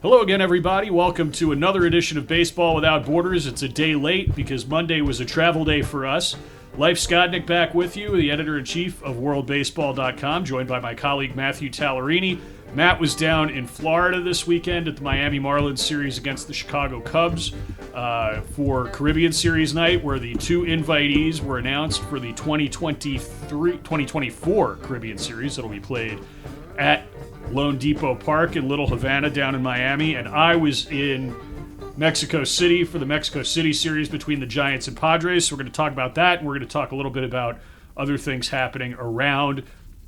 Hello again, everybody. Welcome to another edition of Baseball Without Borders. It's a day late because Monday was a travel day for us. Leif Skodnick back with you, the editor-in-chief of WorldBaseball.com, joined by my colleague Matthew Tallerini. Matt was down in Florida this weekend at the Miami Marlins series against the Chicago Cubs for Caribbean Series night, where the two invitees were announced for the 2024 Caribbean Series that'll be played at Lone Depot Park in Little Havana down in Miami, and I was in Mexico City for the Mexico City series between the Giants and Padres. So we're going to talk about that, and we're going to talk a little bit about other things happening around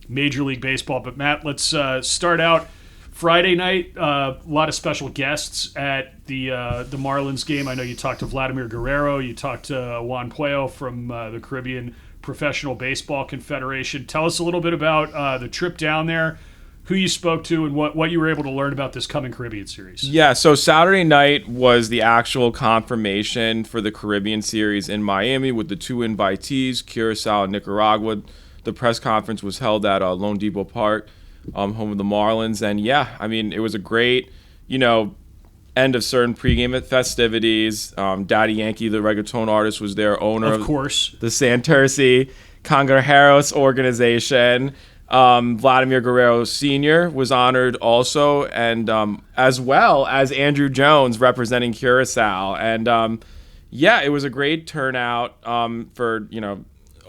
Major League Baseball. But Matt, let's start out Friday night. A lot of special guests at the Marlins game. I know you talked to Vladimir Guerrero. You talked to Juan Puello from the Caribbean Professional Baseball Confederation. Tell us a little bit about the trip down there, who you spoke to, and what you were able to learn about this coming Caribbean Series. Yeah, so Saturday night was the actual confirmation for the Caribbean Series in Miami with the two invitees, Curacao and Nicaragua. The press conference was held at Lone Depot Park, home of the Marlins. And yeah, I mean, it was a great, end of certain pregame festivities. Daddy Yankee, the reggaeton artist, was there, owner of course, the Santurce Cangrejeros organization. Vladimir Guerrero Sr. was honored also, and as well as Andrew Jones representing Curacao. And it was a great turnout for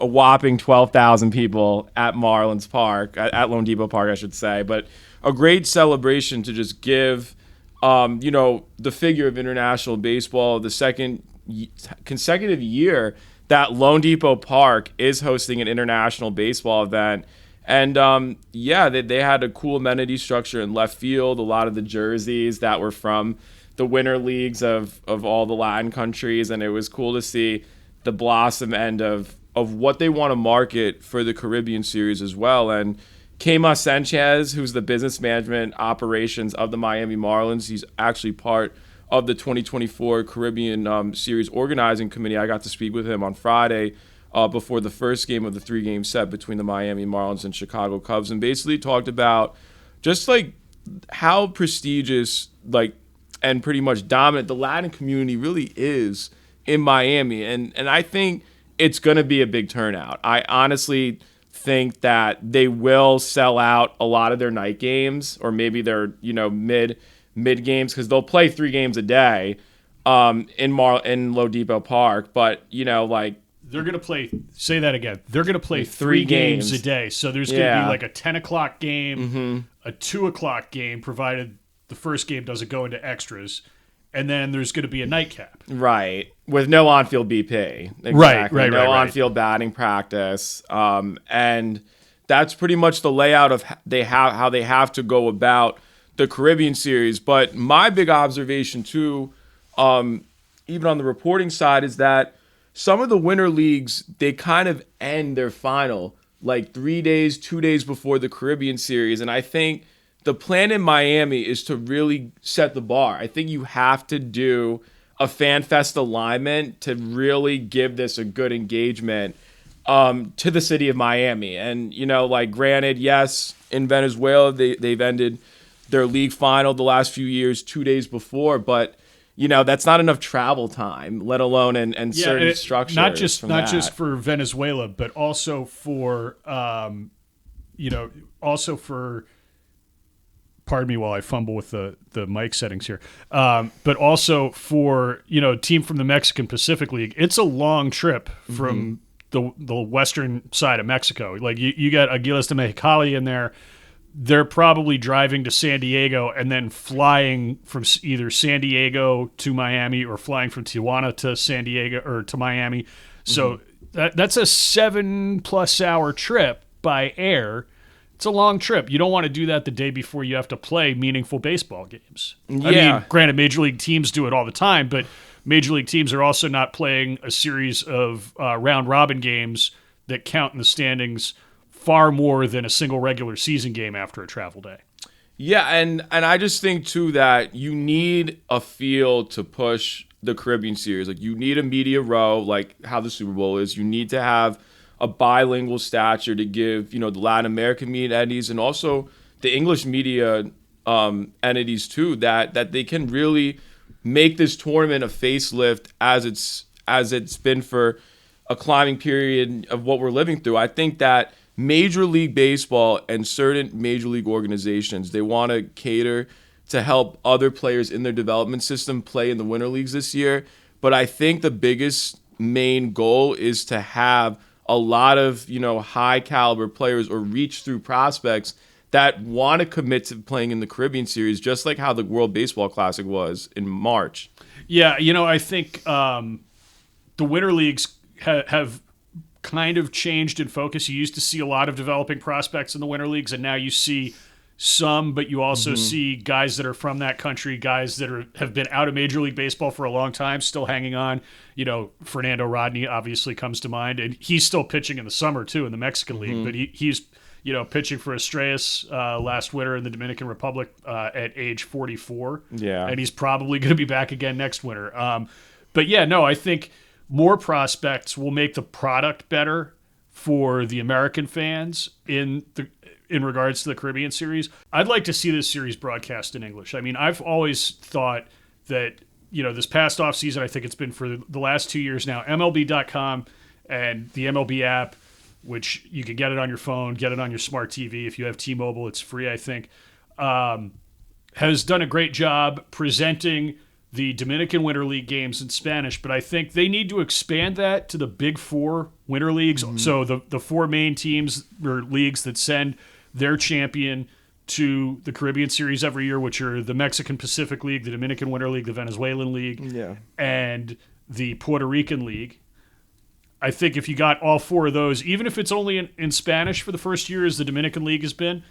a whopping 12,000 people at Marlins Park, at Lone Depot Park, I should say. But a great celebration to just give the figure of international baseball the second consecutive year that Lone Depot Park is hosting an international baseball event. And they had a cool amenity structure in left field. A lot of the jerseys that were from the winter leagues of all the Latin countries, and it was cool to see the blossom end of what they want to market for the Caribbean Series as well. And Kema Sanchez, who's the business management operations of the Miami Marlins, he's actually part of the 2024 Caribbean Series organizing committee. I got to speak with him on Friday before the first game of the three-game set between the Miami Marlins and Chicago Cubs, and basically talked about just like how prestigious and pretty much dominant the Latin community really is in Miami. And I think it's going to be a big turnout. I honestly think that they will sell out a lot of their night games, or maybe their mid games, because they'll play 3 games a day in Lone Depot Park. But they're going to play, say that again, they're going to play 3 games a day. So there's going to be like a 10 o'clock game, a 2 o'clock game, provided the first game doesn't go into extras. And then there's going to be a nightcap. Right. With no on-field BP. Exactly. Right. No on-field batting practice. And that's pretty much the layout of how they have to go about the Caribbean Series. But my big observation, too, even on the reporting side, is that some of the winter leagues, they kind of end their final 2 days before the Caribbean Series. And I think the plan in Miami is to really set the bar. I think you have to do a Fan Fest alignment to really give this a good engagement to the city of Miami. And, granted, yes, in Venezuela, they've ended their league final the last few years 2 days before, but that's not enough travel time, let alone and certain structures. Not just for Venezuela, but also for pardon me while I fumble with the mic settings here. But also for a team from the Mexican Pacific League, it's a long trip from the western side of Mexico. You got Aguilas de Mexicali in there. They're probably driving to San Diego and then flying from either San Diego to Miami or flying from Tijuana to San Diego or to Miami. So that's a 7+ hour trip by air. It's a long trip. You don't want to do that the day before you have to play meaningful baseball games. Yeah. I mean, granted, Major League teams do it all the time, but Major League teams are also not playing a series of round-robin games that count in the standings far more than a single regular season game after a travel day. Yeah, and I just think, too, that you need a field to push the Caribbean Series. You need a media row, like how the Super Bowl is. You need to have a bilingual stature to give, the Latin American media entities and also the English media entities too, that they can really make this tournament a facelift as it's been for a climbing period of what we're living through. I think that Major League Baseball and certain major league organizations, they want to cater to help other players in their development system play in the winter leagues this year. But I think the biggest main goal is to have a lot of, high caliber players or reach through prospects that want to commit to playing in the Caribbean Series, just like how the World Baseball Classic was in March. Yeah, I think the winter leagues have kind of changed in focus. You used to see a lot of developing prospects in the winter leagues, and now you see some, but you also see guys that are from that country, guys that have been out of Major League Baseball for a long time, still hanging on. Fernando Rodney obviously comes to mind, and he's still pitching in the summer too in the Mexican League, but he's pitching for Estrellas last winter in the Dominican Republic at age 44. Yeah, and he's probably going to be back again next winter. But yeah, no, I think more prospects will make the product better for the American fans in regards to the Caribbean Series. I'd like to see this series broadcast in English. I mean, I've always thought that, this past offseason, I think it's been for the last 2 years now, MLB.com and the MLB app, which you can get it on your phone, get it on your smart TV. If you have T-Mobile, it's free, I think, has done a great job presenting the Dominican Winter League games in Spanish, but I think they need to expand that to the big four winter leagues. So the four main teams or leagues that send their champion to the Caribbean Series every year, which are the Mexican Pacific League, the Dominican Winter League, the Venezuelan League, and the Puerto Rican League. I think if you got all four of those, even if it's only in Spanish for the first year as the Dominican League has been,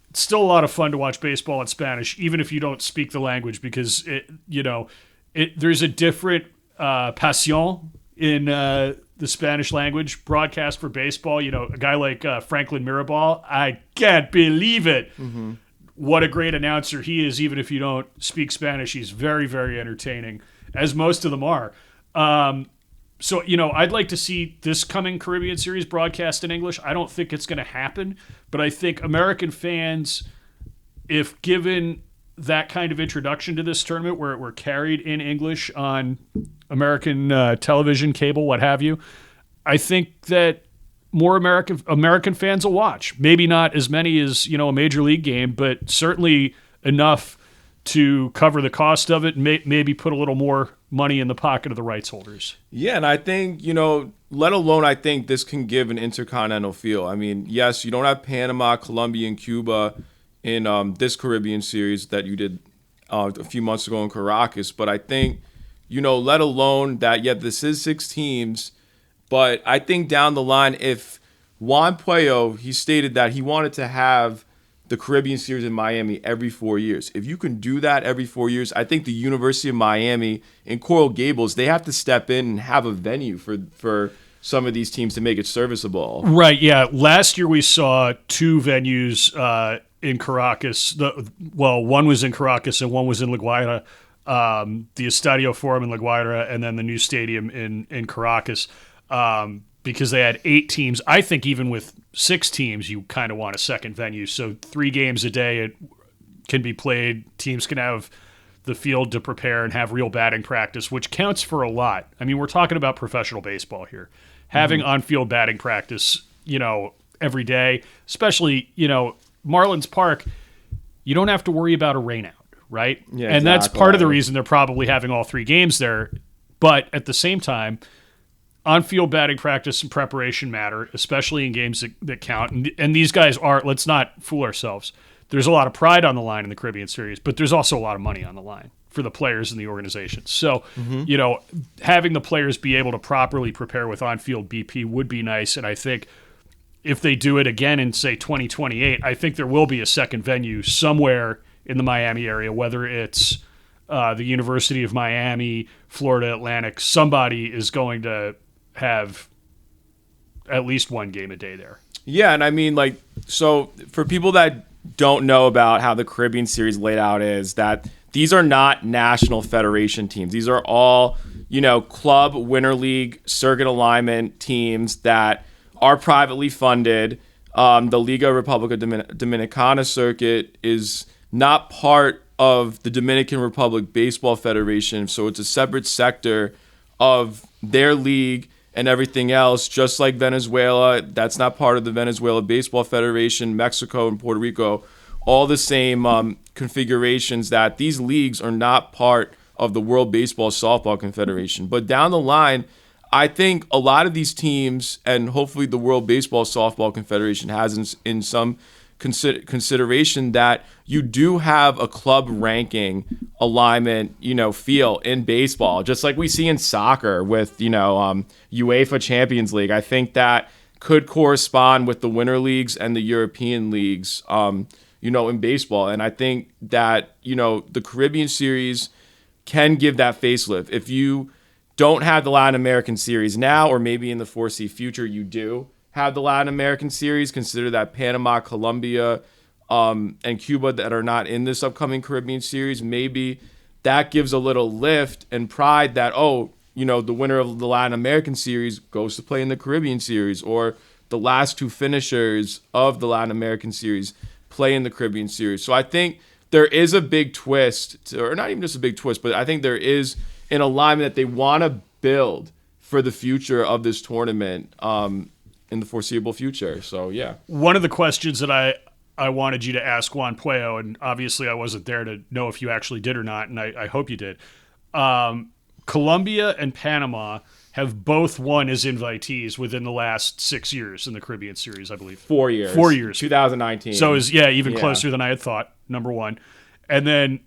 it's still a lot of fun to watch baseball in Spanish, even if you don't speak the language, because there's a different passion in the Spanish language broadcast for baseball. A guy like Franklin Mirabal, I can't believe it. What a great announcer he is, even if you don't speak Spanish. He's very, very entertaining, as most of them are. So, I'd like to see this coming Caribbean Series broadcast in English. I don't think it's going to happen, but I think American fans, if given that kind of introduction to this tournament where we're carried in English on American television, cable, what have you, I think that more American fans will watch. Maybe not as many as, a major league game, but certainly enough to cover the cost of it and maybe put a little more money in the pocket of the rights holders. Yeah, and I think, let alone I think this can give an intercontinental feel. I mean, yes, you don't have Panama, Colombia, and Cuba in this Caribbean Series that you did a few months ago in Caracas, but I think, let alone that, this is 6 teams, but I think down the line, if Juan Puello, he stated that he wanted to have the Caribbean Series in Miami every 4 years. If you can do that every 4 years, I think the University of Miami and Coral Gables, they have to step in and have a venue for some of these teams to make it serviceable. Right, yeah. Last year we saw 2 venues in Caracas. One was in Caracas and one was in La Guaira. The Estadio Forum in La Guaira and then the new stadium in Caracas. Because they had 8 teams. I think even with 6 teams, you kind of want a second venue. So 3 games a day it can be played. Teams can have the field to prepare and have real batting practice, which counts for a lot. I mean, we're talking about professional baseball here. Having on-field batting practice, every day, especially, Marlins Park, you don't have to worry about a rainout, right? Yeah, and that's part of the reason they're probably having all 3 games there. But at the same time, on-field batting practice and preparation matter, especially in games that count. And these guys are, let's not fool ourselves, there's a lot of pride on the line in the Caribbean Series, but there's also a lot of money on the line for the players and the organization. So, having the players be able to properly prepare with on-field BP would be nice. And I think if they do it again in, say, 2028, I think there will be a second venue somewhere in the Miami area, whether it's the University of Miami, Florida Atlantic, somebody is going to have at least 1 game a day there. Yeah, and I mean, so for people that don't know about how the Caribbean Series laid out is that these are not national federation teams. These are all, club, winter league, circuit alignment teams that are privately funded. The Liga Republica Dominicana circuit is not part of the Dominican Republic Baseball Federation. So it's a separate sector of their league and everything else, just like Venezuela. That's not part of the Venezuela Baseball Federation. Mexico and Puerto Rico, all the same configurations, that these leagues are not part of the World Baseball Softball Confederation. But down the line, I think a lot of these teams, and hopefully the World Baseball Softball Confederation has in some consideration, that you do have a club ranking alignment, feel in baseball, just like we see in soccer with, UEFA Champions League. I think that could correspond with the Winter Leagues and the European Leagues, in baseball. And I think that, the Caribbean Series can give that facelift. If you don't have the Latin American Series now, or maybe in the foreseen future you do have the Latin American Series, consider that Panama, Colombia, and Cuba that are not in this upcoming Caribbean Series, maybe that gives a little lift and pride that, the winner of the Latin American Series goes to play in the Caribbean Series, or the last two finishers of the Latin American Series play in the Caribbean Series. So I think there is a big twist, or not even just a big twist, but I think there is an alignment that they want to build for the future of this tournament in the foreseeable future. So, yeah. One of the questions that I wanted you to ask Juan Puello, and obviously I wasn't there to know if you actually did or not, and I hope you did. Colombia and Panama have both won as invitees within the last 6 years in the Caribbean Series, I believe. 4 years. 4 years. 2019. So, even closer than I had thought, number one. And then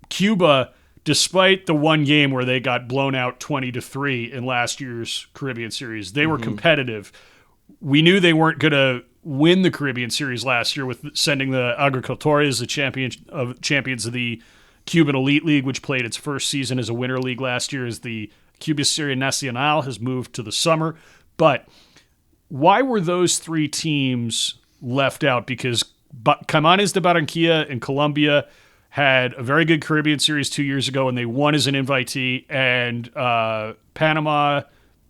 Cuba, despite the one game where they got blown out 20-3 in last year's Caribbean Series, they were competitive. We knew they weren't going to win the Caribbean Series last year with sending the Agricultores, the champions of the Cuban Elite League, which played its first season as a winter league last year, as the Cuba Serie Nacional has moved to the summer. But why were those three teams left out? Because Caimanes de Barranquilla in Colombia had a very good Caribbean Series 2 years ago, and they won as an invitee. And Panama,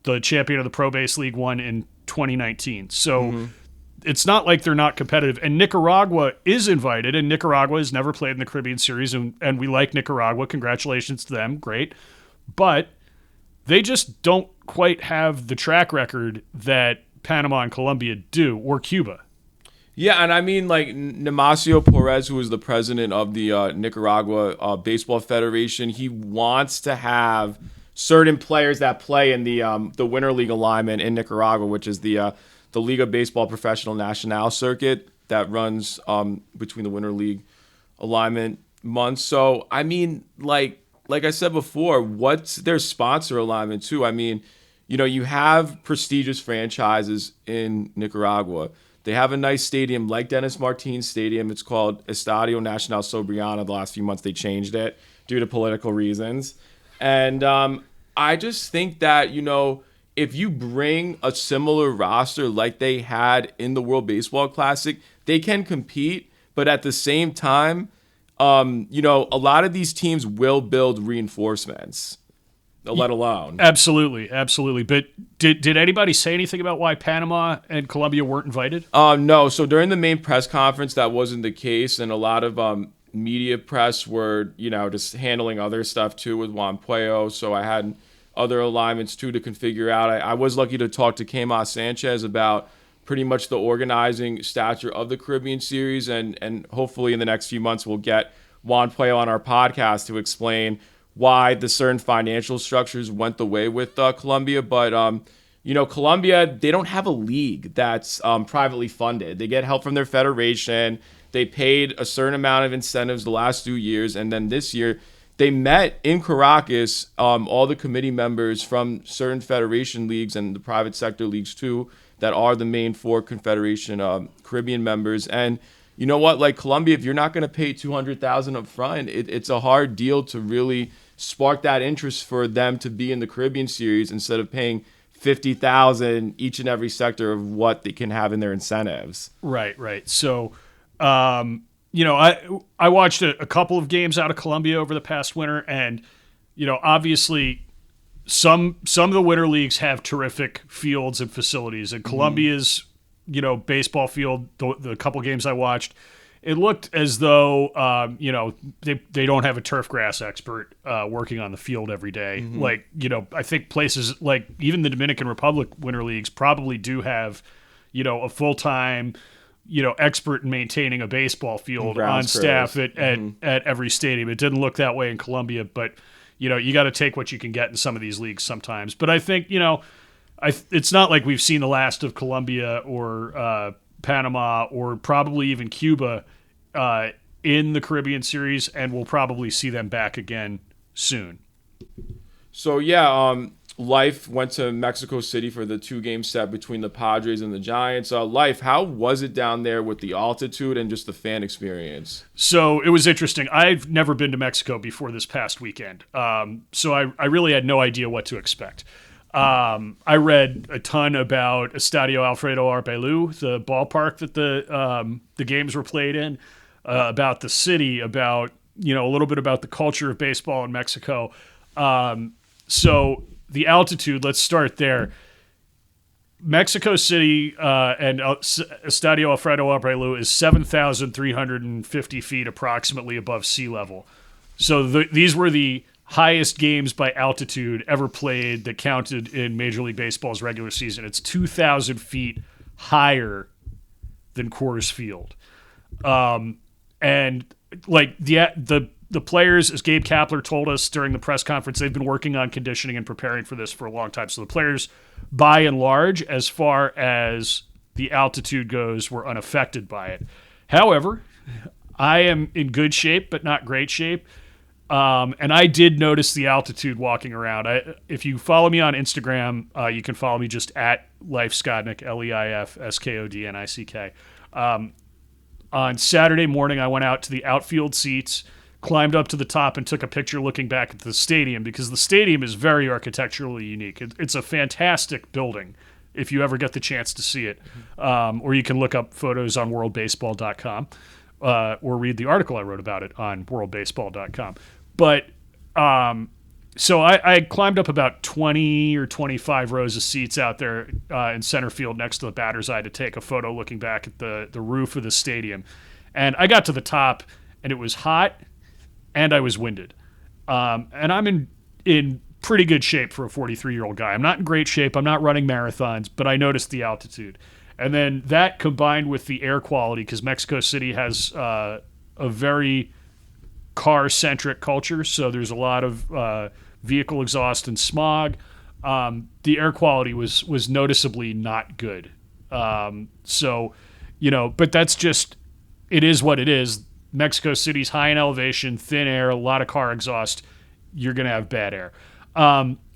the champion of the Pro Base League, won in 2019. So it's not like they're not competitive. And Nicaragua is invited, and Nicaragua has never played in the Caribbean Series, and we like Nicaragua. Congratulations to them. Great. But they just don't quite have the track record that Panama and Colombia do, or Cuba. Yeah, and I mean, like, Nemesio Perez, who is the president of the Nicaragua Baseball Federation, he wants to have certain players that play in the Winter League alignment in Nicaragua, which is the Liga Baseball Professional Nacional circuit that runs between the Winter League alignment months. So, I mean, like I said before, what's their sponsor alignment too? I mean, you have prestigious franchises in Nicaragua. They have a nice stadium like Dennis Martins Stadium. It's called Estadio Nacional Sobriano. The last few months they changed it due to political reasons. And I just think that, if you bring a similar roster like they had in the World Baseball Classic, they can compete. But at the same time, a lot of these teams will build reinforcements, let alone. Absolutely. But did anybody say anything about why Panama and Colombia weren't invited? No. So during the main press conference, that wasn't the case. And a lot of media press were, just handling other stuff too with Juan Puello. So I had other alignments too to configure out. I was lucky to talk to Queimas Sanchez about pretty much the organizing stature of the Caribbean Series. And hopefully in the next few months, we'll get Juan Puello on our podcast to explain why the certain financial structures went the way with Colombia. But, Colombia, they don't have a league that's privately funded. They get help from their federation. They paid a certain amount of incentives the last 2 years. And then this year, they met in Caracas, all the committee members from certain federation leagues and the private sector leagues too, that are the main four Confederation Caribbean members. And you know what? Like Colombia, if you're not going to pay $200,000 up front, it's a hard deal to really spark that interest for them to be in the Caribbean Series instead of paying $50,000 each and every sector of what they can have in their incentives. Right. So, I watched a couple of games out of Colombia over the past winter, and obviously some of the winter leagues have terrific fields and facilities, and Colombia's baseball field, the couple games I watched, it looked as though they don't have a turf grass expert working on the field every day. Like, I think places like even the Dominican Republic Winter Leagues probably do have, a full-time, expert in maintaining a baseball field on staff at every stadium. It didn't look that way in Colombia, but you got to take what you can get in some of these leagues sometimes. But I think it's not like we've seen the last of Colombia or Panama or probably even Cuba in the Caribbean Series, and we'll probably see them back again soon. So Life went to Mexico City for the 2-game set between the Padres and the Giants. Life, how was it down there with the altitude and just the fan experience? So it was interesting. I've never been to Mexico before this past weekend, so I really had no idea what to expect. I read a ton about Estadio Alfredo Arbelú, the ballpark that the games were played in, about the city, about a little bit about the culture of baseball in Mexico. So the altitude, let's start there. Mexico City and Estadio Alfredo Arbelú is 7,350 feet approximately above sea level. So these were the highest games by altitude ever played that counted in Major League Baseball's regular season. It's 2,000 feet higher than Coors Field. And like the players, as Gabe Kapler told us during the press conference, they've been working on conditioning and preparing for this for a long time. So the players, by and large, as far as the altitude goes, were unaffected by it. However, I am in good shape, but not great shape. And I did notice the altitude walking around. If you follow me on Instagram, you can follow me just at Leifskodnick, Leifskodnick. On Saturday morning, I went out to the outfield seats, climbed up to the top, and took a picture looking back at the stadium, because the stadium is very architecturally unique. It's a fantastic building if you ever get the chance to see it. Or you can look up photos on worldbaseball.com or read the article I wrote about it on worldbaseball.com. But so I climbed up about 20 or 25 rows of seats out there in center field next to the batter's eye to take a photo looking back at the roof of the stadium. And I got to the top, and it was hot, and I was winded. And I'm in pretty good shape for a 43-year-old guy. I'm not in great shape. I'm not running marathons, but I noticed the altitude. And then that combined with the air quality, because Mexico City has a very car-centric culture, so there's a lot of vehicle exhaust and smog. The air quality was noticeably not good. So, but that's just, it is what it is. Mexico City's high in elevation, thin air, a lot of car exhaust. You're going to have bad air.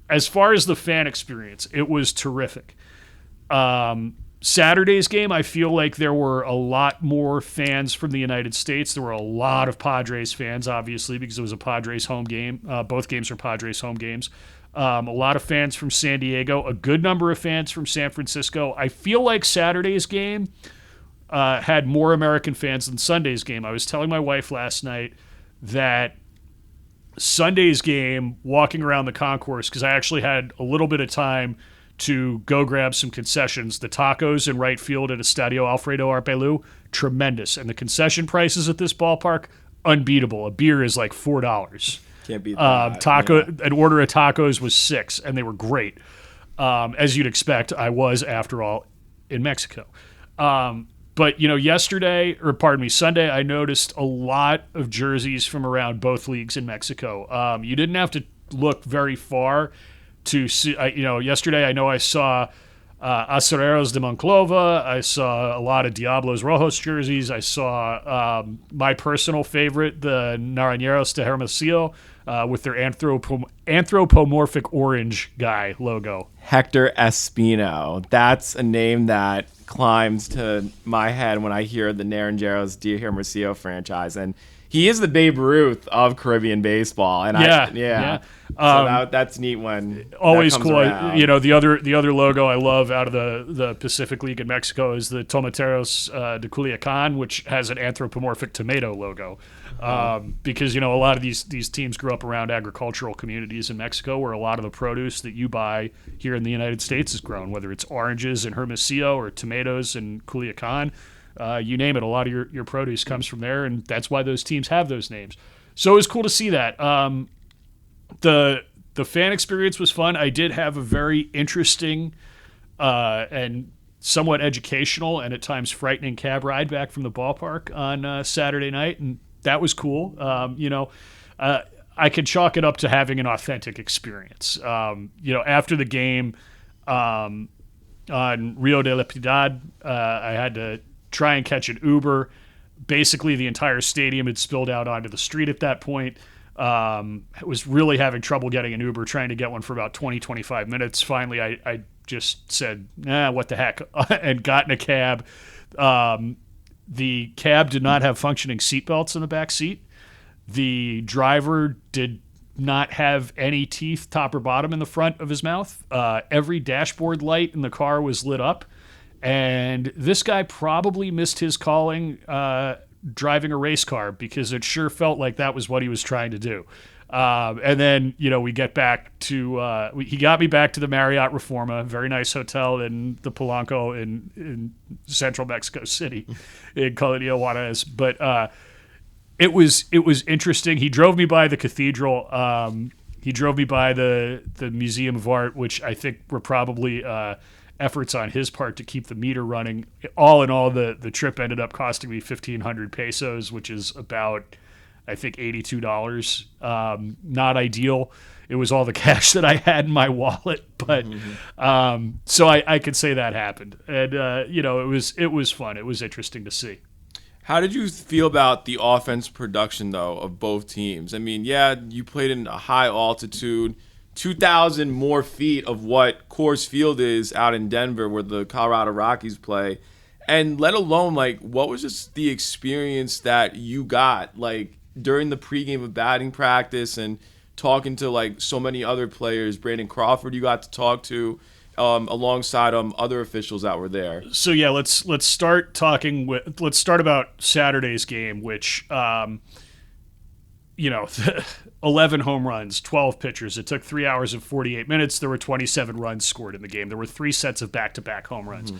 As far as the fan experience, it was terrific. Saturday's game, I feel like there were a lot more fans from the United States. There were a lot of Padres fans, obviously, because it was a Padres home game. Both games were Padres home games. A lot of fans from San Diego, a good number of fans from San Francisco. I feel like Saturday's game had more American fans than Sunday's game. I was telling my wife last night that Sunday's game, walking around the concourse, because I actually had a little bit of time to go grab some concessions. The tacos in right field at Estadio Alfredo Arbelú, tremendous. And the concession prices at this ballpark, unbeatable. A beer is like $4. Can't beat that. An order of tacos was $6, and they were great. As you'd expect, I was, after all, in Mexico. But, Sunday, I noticed a lot of jerseys from around both leagues in Mexico. You didn't have to look very far to see, yesterday I know I saw Acereros de Monclova. I saw a lot of Diablos Rojos jerseys. I saw my personal favorite, the Naranjeros de Hermosillo, with their anthropomorphic orange guy logo. Hector Espino. That's a name that climbs to my head when I hear the Naranjeros de Hermosillo franchise. And he is the Babe Ruth of Caribbean baseball. And so that's neat when always that cool. Around. The other logo I love out of the Pacific League in Mexico is the Tomateros de Culiacan, which has an anthropomorphic tomato logo. Because a lot of these teams grew up around agricultural communities in Mexico, where a lot of the produce that you buy here in the United States is grown, whether it's oranges in Hermosillo or tomatoes in Culiacan. You name it, a lot of your produce comes from there, and that's why those teams have those names. So it was cool to see that. The fan experience was fun. I did have a very interesting and somewhat educational and at times frightening cab ride back from the ballpark on Saturday night, and that was cool. I could chalk it up to having an authentic experience. After the game on Rio de la Piedad, I had to try and catch an Uber. Basically, the entire stadium had spilled out onto the street at that point. I was really having trouble getting an Uber, trying to get one for about 20, 25 minutes. Finally, I just said, what the heck, and got in a cab. The cab did not have functioning seatbelts in the back seat. The driver did not have any teeth, top or bottom, in the front of his mouth. Every dashboard light in the car was lit up. And this guy probably missed his calling driving a race car, because it sure felt like that was what he was trying to do. And then, we get back to, he got me back to the Marriott Reforma, very nice hotel in the Polanco in central Mexico City, in Colonia Juarez. But it was interesting. He drove me by the cathedral. He drove me by the Museum of Art, which I think were probably efforts on his part to keep the meter running. All in all, the trip ended up costing me 1,500 pesos, which is about, I think, $82. Not ideal. It was all the cash that I had in my wallet, but so I could say that happened, and it was fun. It was interesting to see. How did you feel about the offense production, though, of both teams? I mean, yeah, you played in a high altitude, 2,000 more feet of what Coors Field is out in Denver, where the Colorado Rockies play, and let alone, what was just the experience that you got, during the pregame of batting practice and talking to, so many other players? Brandon Crawford you got to talk to, alongside other officials that were there. So yeah, let's start about Saturday's game, which 11 home runs, 12 pitchers. It took 3 hours and 48 minutes. There were 27 runs scored in the game. There were 3 sets of back-to-back home runs.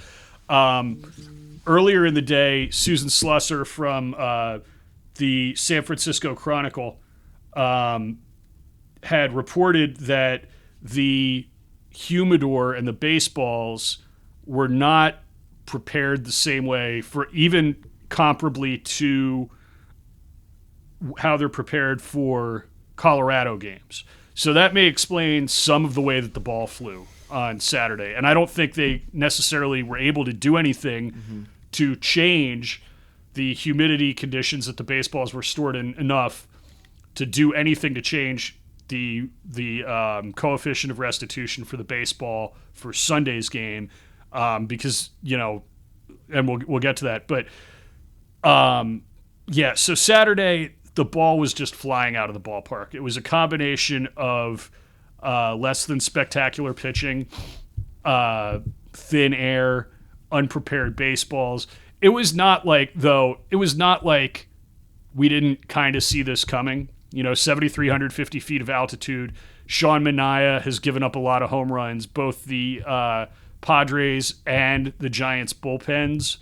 Earlier in the day, Susan Slusser from the San Francisco Chronicle had reported that the humidor and the baseballs were not prepared the same way, for even comparably to how they're prepared for Colorado games. So that may explain some of the way that the ball flew on Saturday. And I don't think they necessarily were able to do anything to change the humidity conditions that the baseballs were stored in enough to do anything to change the coefficient of restitution for the baseball for Sunday's game, because and we'll get to that, but so Saturday the ball was just flying out of the ballpark. It was a combination of less than spectacular pitching, thin air, unprepared baseballs. It was not like we didn't kind of see this coming. 7,350 feet of altitude. Sean Manaea has given up a lot of home runs. Both the Padres and the Giants bullpens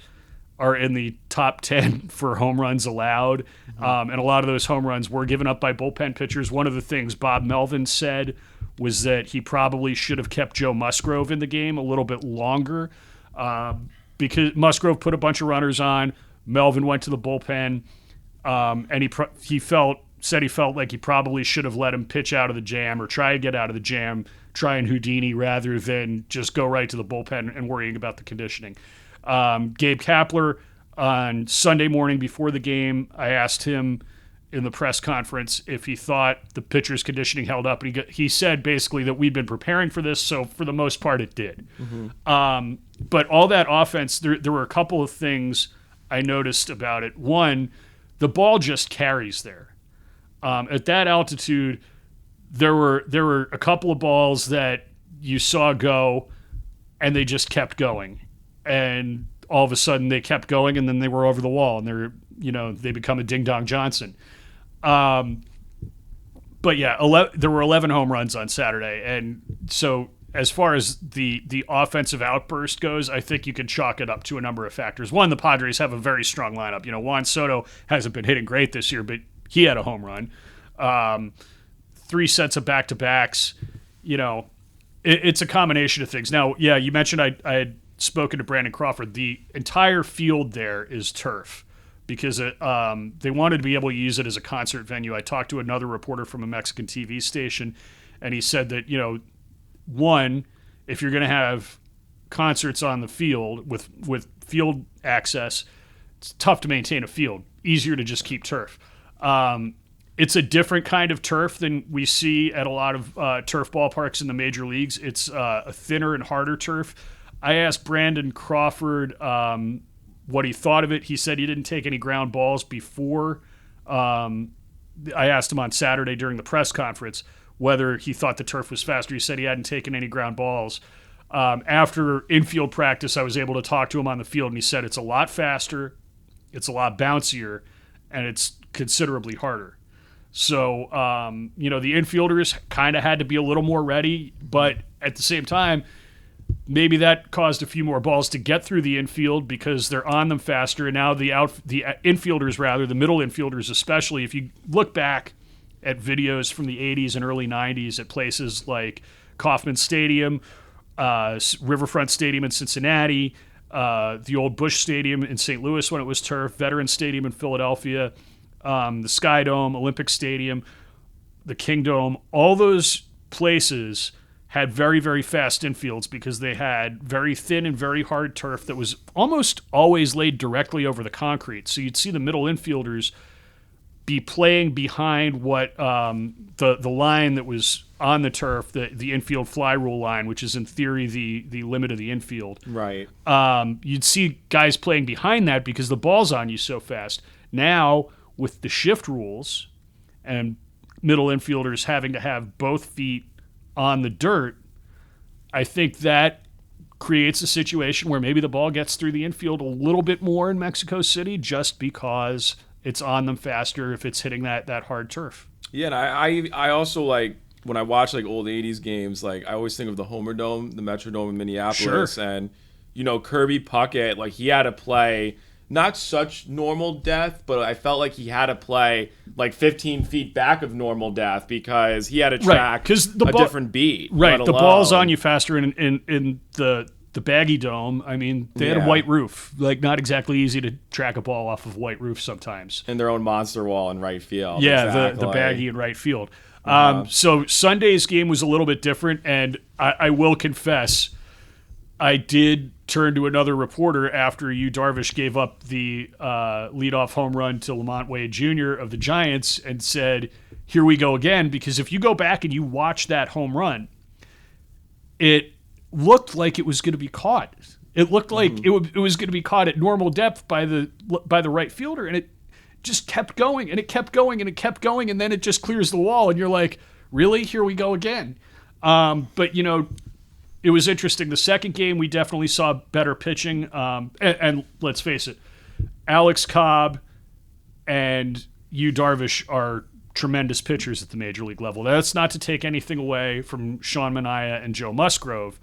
are in the top 10 for home runs allowed. And a lot of those home runs were given up by bullpen pitchers. One of the things Bob Melvin said was that he probably should have kept Joe Musgrove in the game a little bit longer, because Musgrove put a bunch of runners on. Melvin went to the bullpen, and he felt like he probably should have let him pitch out of the jam or try to get out of the jam, try and Houdini rather than just go right to the bullpen and worrying about the conditioning. Gabe Kapler, on Sunday morning before the game, I asked him in the press conference if he thought the pitcher's conditioning held up, and he said basically that we'd been preparing for this, so for the most part it did. But all that offense, there were a couple of things I noticed about it. One, the ball just carries there. At that altitude, there were a couple of balls that you saw go, and they just kept going, and all of a sudden they kept going, and then they were over the wall, and they become a Ding Dong Johnson. But yeah, there were 11 home runs on Saturday, and so as far as the offensive outburst goes, I think you can chalk it up to a number of factors. One, the Padres have a very strong lineup. Juan Soto hasn't been hitting great this year, but he had a home run. 3 sets of back-to-backs. It's a combination of things. Now, yeah, you mentioned I had spoken to Brandon Crawford. The entire field there is turf because they wanted to be able to use it as a concert venue. I talked to another reporter from a Mexican TV station, and he said that, one, if you're going to have concerts on the field with field access, it's tough to maintain a field. Easier to just keep turf. It's a different kind of turf than we see at a lot of turf ballparks in the major leagues. It's a thinner and harder turf. I asked Brandon Crawford what he thought of it. He said he didn't take any ground balls before. I asked him on Saturday during the press conference whether he thought the turf was faster. He said he hadn't taken any ground balls. After infield practice, I was able to talk to him on the field, and he said it's a lot faster, it's a lot bouncier, and it's considerably harder. So, the infielders kind of had to be a little more ready, but at the same time, maybe that caused a few more balls to get through the infield because they're on them faster. And now the infielders, rather, the middle infielders especially, if you look back at videos from the 80s and early 90s at places like Kauffman Stadium, Riverfront Stadium in Cincinnati, the old Busch Stadium in St. Louis when it was turf, Veterans Stadium in Philadelphia, the Sky Dome, Olympic Stadium, the Kingdome, all those places had very, very fast infields because they had very thin and very hard turf that was almost always laid directly over the concrete. So you'd see the middle infielders be playing behind what the line that was on the turf, the infield fly rule line, which is in theory the limit of the infield. Right. You'd see guys playing behind that because the ball's on you so fast. Now, with the shift rules and middle infielders having to have both feet on the dirt, I think that creates a situation where maybe the ball gets through the infield a little bit more in Mexico City just because it's on them faster if it's hitting that hard turf. Yeah, and I also, like, when I watch, like, old 80s games, like, I always think of the Homer Dome, the Metrodome in Minneapolis. Sure. And, Kirby Puckett, like, he had to play not such normal depth, but I felt like he had to play like 15 feet back of normal depth because he had to track a different beat. Right, the ball's on you faster in the Baggy Dome. I mean, they had a white roof. Like, not exactly easy to track a ball off of white roof sometimes. And their own monster wall in right field. Yeah, exactly. the Baggy in right field. So Sunday's game was a little bit different, and I will confess, I did turn to another reporter after Yu Darvish gave up the leadoff home run to Lamont Wade Jr. of the Giants and said, here we go again, because if you go back and you watch that home run, it looked like it was going to be caught. It looked like it was going to be caught at normal depth by the right fielder, and it just kept going, and it kept going, and it kept going, and then it just clears the wall, and you're like, really? Here we go again. But, it was interesting. The second game, we definitely saw better pitching. And let's face it, Alex Cobb and Yu Darvish are tremendous pitchers at the major league level. That's not to take anything away from Sean Manaea and Joe Musgrove,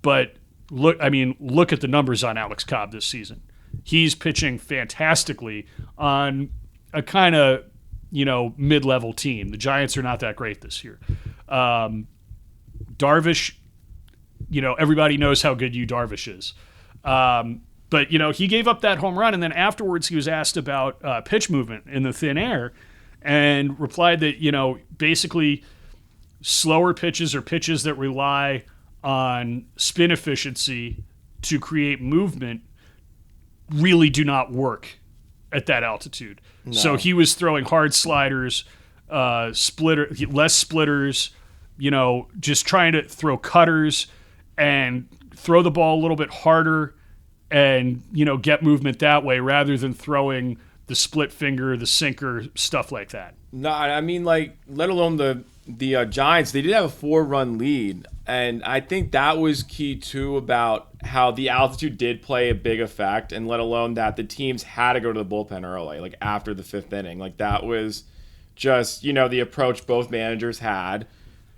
but look at the numbers on Alex Cobb this season. He's pitching fantastically on a kind of mid-level team. The Giants are not that great this year. Darvish. Everybody knows how good Yu Darvish is. But, he gave up that home run, and then afterwards he was asked about pitch movement in the thin air and replied that, basically slower pitches or pitches that rely on spin efficiency to create movement really do not work at that altitude. No. So he was throwing hard sliders, less splitters, just trying to throw cutters and throw the ball a little bit harder and, get movement that way rather than throwing the split finger, the sinker, stuff like that. No, I mean, like, let alone the Giants, they did have a 4-run lead. And I think that was key, too, about how the altitude did play a big effect, and let alone that the teams had to go to the bullpen early, like after the 5th inning. Like, that was just, the approach both managers had.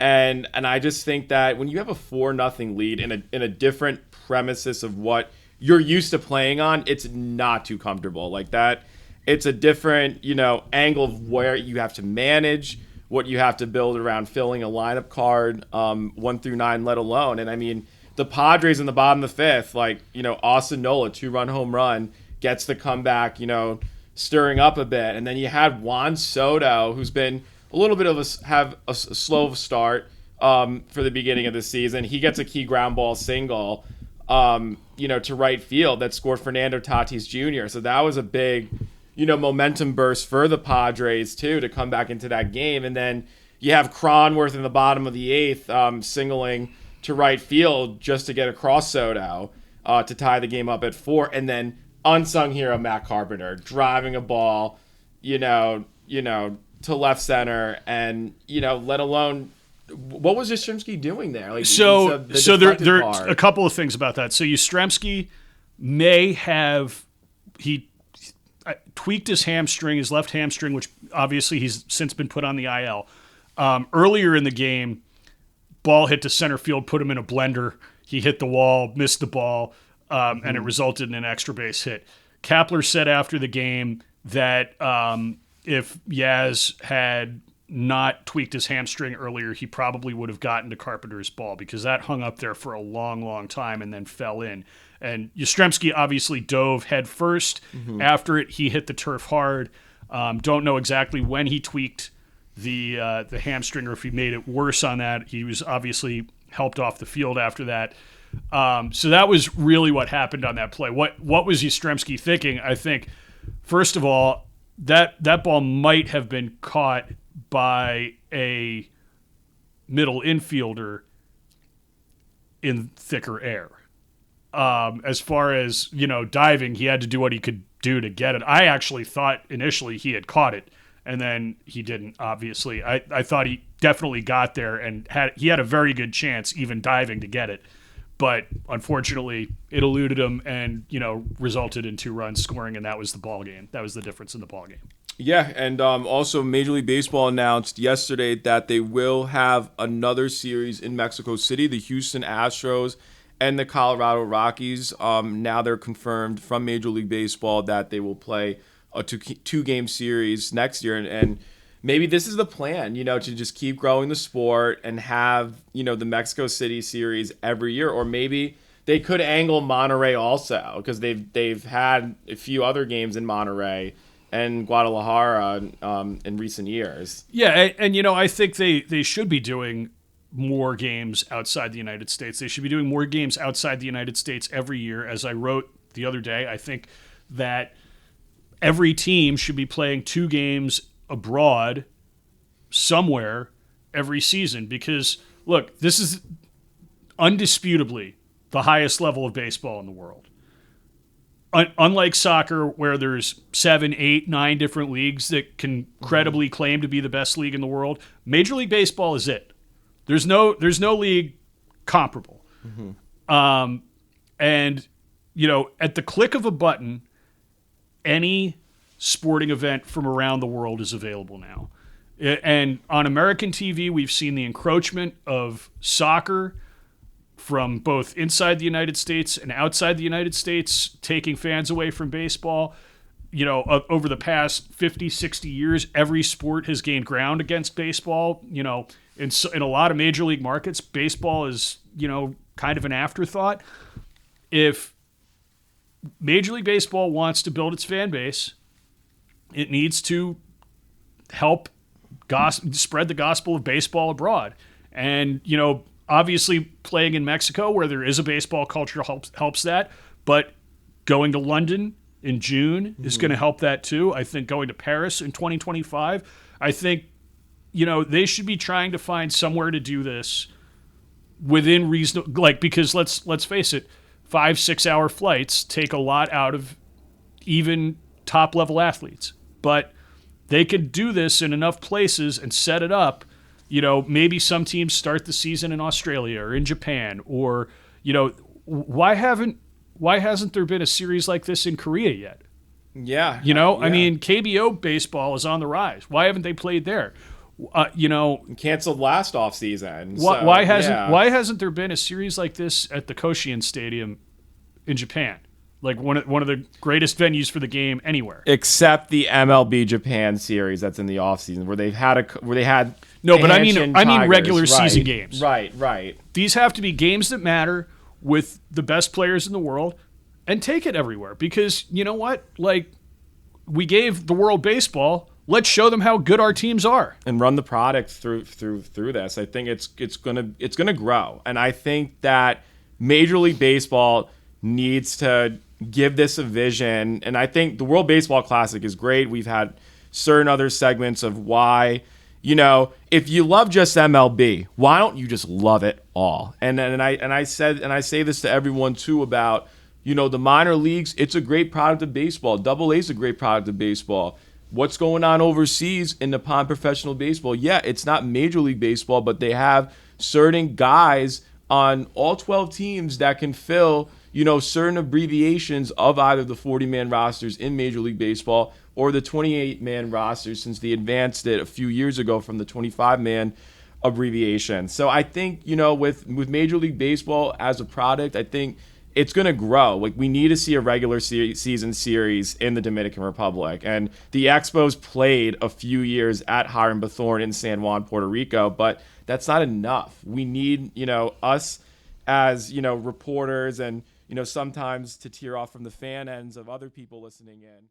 And I just think that when you have a 4-0 lead in a different premises of what you're used to playing on, it's not too comfortable like that. It's a different, angle of where you have to manage, what you have to build around filling a lineup card, 1 through 9, let alone. And I mean, the Padres in the bottom of the 5th, Austin Nola, 2-run home run, gets the comeback, stirring up a bit. And then you had Juan Soto, who's been a little bit of a slow start for the beginning of the season. He gets a key ground ball single, to right field that scored Fernando Tatis Jr. So that was a big, momentum burst for the Padres too to come back into that game. And then you have Cronworth in the bottom of the 8th, singling to right field just to get across Soto to tie the game up at 4. And then unsung hero Matt Carpenter driving a ball, to left center, and let alone what was Yastrzemski doing there? So there are a couple of things about that. So Yastrzemski may have tweaked his hamstring, his left hamstring, which obviously he's since been put on the IL. Earlier in the game, ball hit to center field, put him in a blender. He hit the wall, missed the ball, and it resulted in an extra base hit. Kapler said after the game that if Yaz had not tweaked his hamstring earlier, he probably would have gotten to Carpenter's ball because that hung up there for a long, long time and then fell in. And Yastrzemski obviously dove head first. After it, he hit the turf hard. Don't know exactly when he tweaked the hamstring or if he made it worse on that. He was obviously helped off the field after that. So that was really what happened on that play. What was Yastrzemski thinking? I think, first of all, that ball might have been caught by a middle infielder in thicker air. As far as, diving, he had to do what he could do to get it. I actually thought initially he had caught it, and then he didn't, obviously. I thought he definitely got there and he had a very good chance even diving to get it. But unfortunately, it eluded him and, resulted in 2 runs scoring, and that was the ball game. That was the difference in the ball game. Yeah, and also Major League Baseball announced yesterday that they will have another series in Mexico City, the Houston Astros and the Colorado Rockies. Now they're confirmed from Major League Baseball that they will play a two-game series next year. And maybe this is the plan, to just keep growing the sport and have, the Mexico City series every year. Or maybe they could angle Monterrey also because they've had a few other games in Monterrey and Guadalajara in recent years. Yeah, and I think they should be doing more games outside the United States. They should be doing more games outside the United States every year. As I wrote the other day, I think that every team should be playing 2 games abroad somewhere every season because, look, this is undisputably the highest level of baseball in the world. Unlike soccer, where there's 7, 8, 9 different leagues that can credibly claim to be the best league in the world, Major League Baseball is it. There's no league comparable. And, at the click of a button, any sporting event from around the world is available now. And on American TV, we've seen the encroachment of soccer from both inside the United States and outside the United States, taking fans away from baseball. Over the past 50, 60 years, every sport has gained ground against baseball. In a lot of major league markets, baseball is, kind of an afterthought. If Major League Baseball wants to build its fan base, it needs to help spread the gospel of baseball abroad. And, obviously playing in Mexico where there is a baseball culture helps that. But going to London in June is going to help that too. I think going to Paris in 2025, I think, they should be trying to find somewhere to do this within reasonable, because let's face it, 5-6 hour flights take a lot out of even top level athletes. But they could do this in enough places and set it up. Maybe some teams start the season in Australia or in Japan, or, why hasn't there been a series like this in Korea yet? Yeah. I mean, KBO baseball is on the rise. Why haven't they played there? You know, Canceled last off season. why hasn't there been a series like this at the Koshien Stadium in Japan? Like one of the greatest venues for the game anywhere. Except the MLB Japan series that's in the offseason where they had no, but I mean Tigers. regular season games. Right. These have to be games that matter with the best players in the world, and take it everywhere, because you know what? Like, we gave the world baseball. Let's show them how good our teams are and run the product through this. I think it's gonna grow, and I think that Major League Baseball needs to give this a vision. And I think the World Baseball Classic is great. We've had certain other segments of why, you know, if you love just MLB, why don't you just love it all? And I say this to everyone too about, you know, the minor leagues. It's a great product of baseball. Double A is a great product of baseball. What's going on overseas in Nippon professional baseball? Yeah, it's not Major League Baseball, but they have certain guys on all 12 teams that can fill, you know, certain abbreviations of either the 40-man rosters in Major League Baseball or the 28-man rosters, since they advanced it a few years ago from the 25-man abbreviation. So I think, you know, with Major League Baseball as a product, I think it's going to grow. Like, we need to see a regular season series in the Dominican Republic. And the Expos played a few years at Hiram Bithorn in San Juan, Puerto Rico, but that's not enough. We need, you know, us as, you know, reporters and, you know, sometimes to tear off from the fan ends of other people listening in.